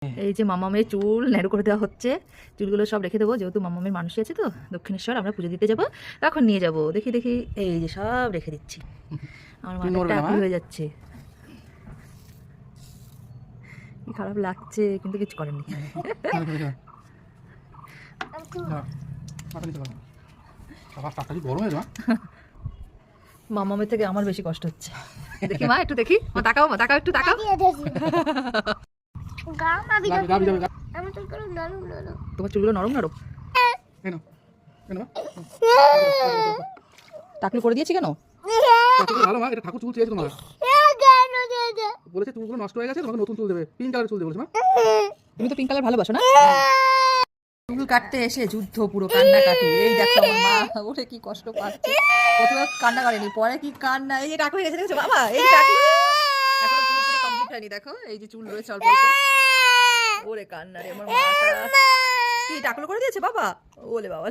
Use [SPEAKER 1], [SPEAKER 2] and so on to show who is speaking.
[SPEAKER 1] এই যে মামামের চুল ন্যাড়ো করে দেওয়া হচ্ছে। চুলগুলো সব রেখে দেবো, যেহেতু মামামের মানুষই আছে তো দক্ষিণেশ্বর, আমরা পুজো দিতে যাবো, তখন নিয়ে যাব। দেখি দেখি, এই যে সব রেখে দিচ্ছি। আমার মাথাটা টাকলি হয়ে যাচ্ছে, কি খারাপ লাগছে, কিন্তু কিছু করেননি। মামামের থেকে আমার বেশি কষ্ট হচ্ছে। দেখি মা, একটু দেখি, মা তাকাও, মা তাকাও, একটু তাকাও। তোমার চুলগুলো নরম নরম, টাকলু করে দিয়েছি কেন?
[SPEAKER 2] ভালো মা, এটা ঠাকুর চুল চেয়েছে তোমার, বলেছে চুলগুলো নষ্ট হয়ে গেছে, তোমাকে নতুন চুল দেবে, পিঙ্ক কালারের চুল দেবে বলেছে মা।
[SPEAKER 1] তুমি তো পিঙ্ক কালার ভালোবাসো না? চুল কাটতে এসে যুদ্ধ, পুরো কান্না কাটি। এই দেখো আমার মা ওরে কি কষ্ট পাচ্ছে, প্রথমে কান্না করেনি, পরে কি কান্না। এই যে টাকলু হয়ে গেছে, দেখেছো বাবা? এই টাকলু এখনো পুরোপুরি কমপ্লিট হয়নি, দেখো এই যে চুল রয়েছে অল্প অল্প। ওরে কান্না রে আমার মাটা, কি টাকলু করে দিয়েছে বাবা? ওলে বাবা।